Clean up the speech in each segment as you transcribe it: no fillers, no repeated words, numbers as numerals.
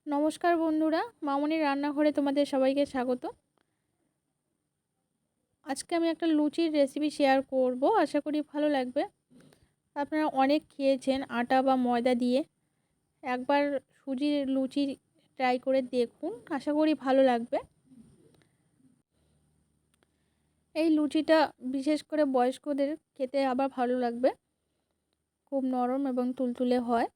নমস্কার বন্ধুরা, মামনির রান্নাঘরে তোমাদের সবাইকে স্বাগত। আজকে আমি একটা লুচির রেসিপি শেয়ার করব, আশা করি ভালো লাগবে। আপনারা অনেক খেয়েছেন আটা বা ময়দা দিয়ে, একবার সুজির লুচি ট্রাই করে দেখুন, আশা করি ভালো লাগবে। এই লুচিটা বিশেষ করে বয়স্কদের খেতে আবার ভালো লাগবে, খুব নরম এবং তুলতুলে হয়।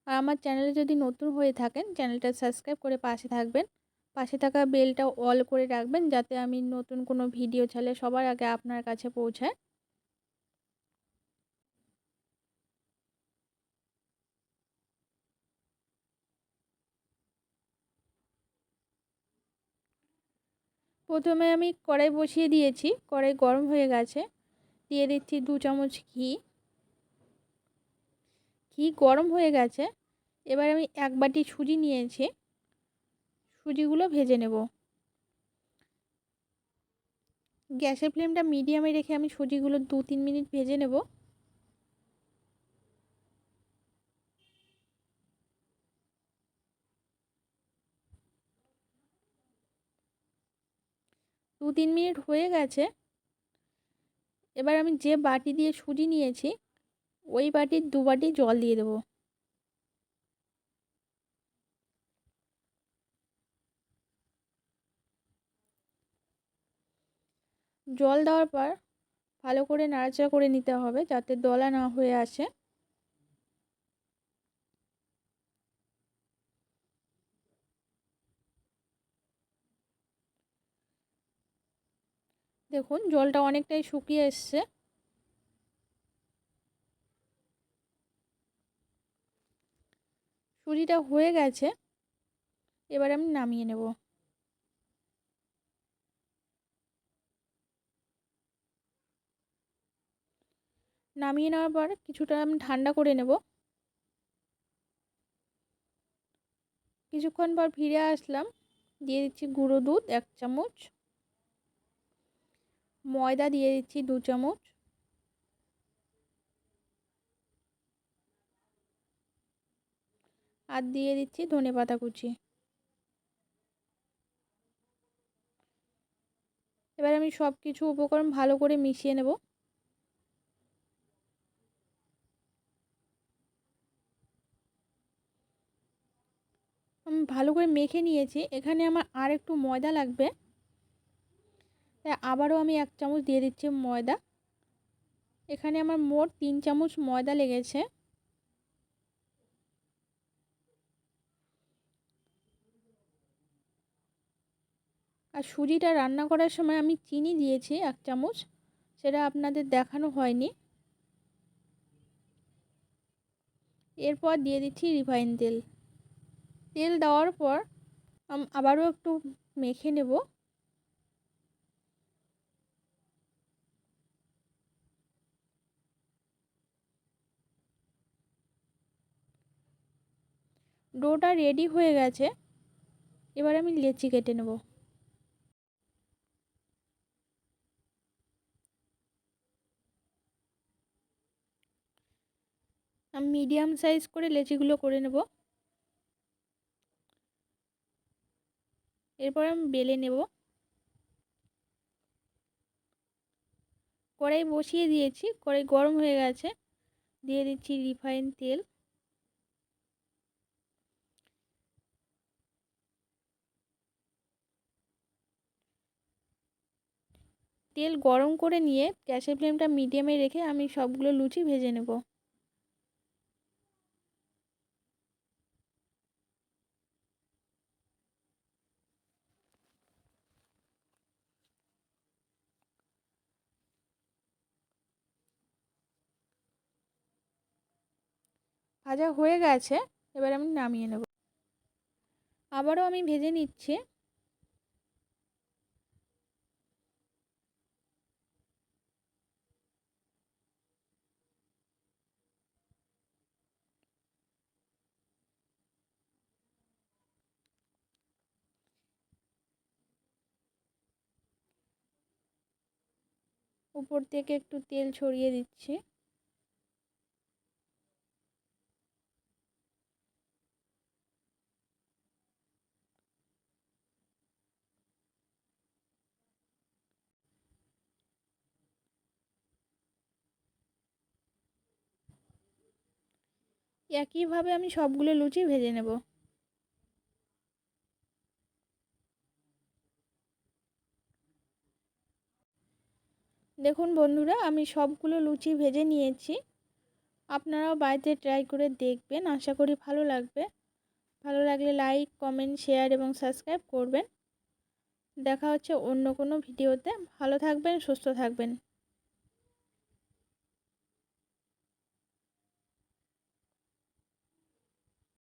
আর আমার চ্যানেলে যদি নতুন হয়ে থাকেন, চ্যানেলটা সাবস্ক্রাইব করে পাশে থাকবেন। পাশে থাকা বেলটা অল করে রাখবেন, যাতে আমি নতুন কোনো ভিডিও ছাড়লে সবার আগে আপনার কাছে পৌঁছায়। প্রথমে আমি কড়াই বসিয়ে দিয়েছি, কড়াই গরম হয়ে গেছে। দিয়ে দিচ্ছি 2 চামচ ঘি। ঘি গরম হয়ে গেছে, এবার আমি 1 বাটি সুজি নিয়েছি, সুজিগুলো ভেজে নেব। গ্যাসের ফ্লেমটা মিডিয়ামে রেখে আমি সুজিগুলো 2-3 মিনিট ভেজে নেব। দু তিন মিনিট হয়ে গেছে। এবার আমি যে বাটি দিয়ে সুজি নিয়েছি, ওই বাটির 2 বাটি জল দিয়ে দেবো। জল দেওয়ার পর ভালো করে নাড়াচাড়া করে নিতে হবে, যাতে দলা না হয়ে আসে। দেখুন জলটা অনেকটাই শুকিয়ে এসছে। সুজিটা হয়ে গেছে, এবার আমি নামিয়ে নেব। নামিয়ে নেওয়ার পর কিছুটা আমি ঠান্ডা করে নেব। কিছুক্ষণ পর ফিরে আসলাম, দিয়ে দিচ্ছি গুঁড়ো দুধ 1 চামচ, ময়দা দিয়ে দিচ্ছি 2 চামচ, আর দিয়ে দিচ্ছি ধনেপাতা কুচি। এবার আমি সব কিছু উপকরণ ভালো করে মিশিয়ে নেব। আমি ভালো করে মেখে নিয়েছি। এখানে আমার আর একটু ময়দা লাগবে, তাই আবারও আমি 1 চামচ দিয়ে দিচ্ছি ময়দা। এখানে আমার মোট 3 চামচ ময়দা লেগেছে। আর সুজিটা রান্না করার সময় আমি চিনি দিয়েছি 1 চামচ, সেটা আপনাদের দেখানো হয়নি। এরপর দিয়ে দিচ্ছি রিফাইন তেল। তেল দেওয়ার পর আবারও একটু মেখে নেব। ডোটা রেডি হয়ে গেছে, এবার আমি লেচি কেটে নেব। আমি মিডিয়াম সাইজ করে লেচিগুলো করে নেব। এরপর আমি বেলে নেব। কড়াই বসিয়ে দিয়েছি, কড়াই গরম হয়ে গেছে। দিয়ে দিচ্ছি রিফাইন তেল। তেল গরম করে নিয়ে গ্যাসের ফ্লেমটা মিডিয়ামে রেখে আমি সবগুলো লুচি ভেজে নেব। ভাজা হয়ে গেছে, এবার আমি নামিয়ে নেব। আবারও আমি ভেজে নিচ্ছি। উপর থেকে একটু তেল ছড়িয়ে দিচ্ছি। একইভাবে আমি সবগুলো লুচি ভেজে নেব। দেখুন বন্ধুরা, আমি সবগুলো লুচি ভেজে নিয়েছি। আপনারাও বাড়িতে ট্রাই করে দেখবেন, আশা করি ভালো লাগবে। ভালো লাগলে লাইক, কমেন্ট, শেয়ার এবং সাবস্ক্রাইব করবেন। দেখা হচ্ছে অন্য কোনো ভিডিওতে। ভালো থাকবেন, সুস্থ থাকবেন।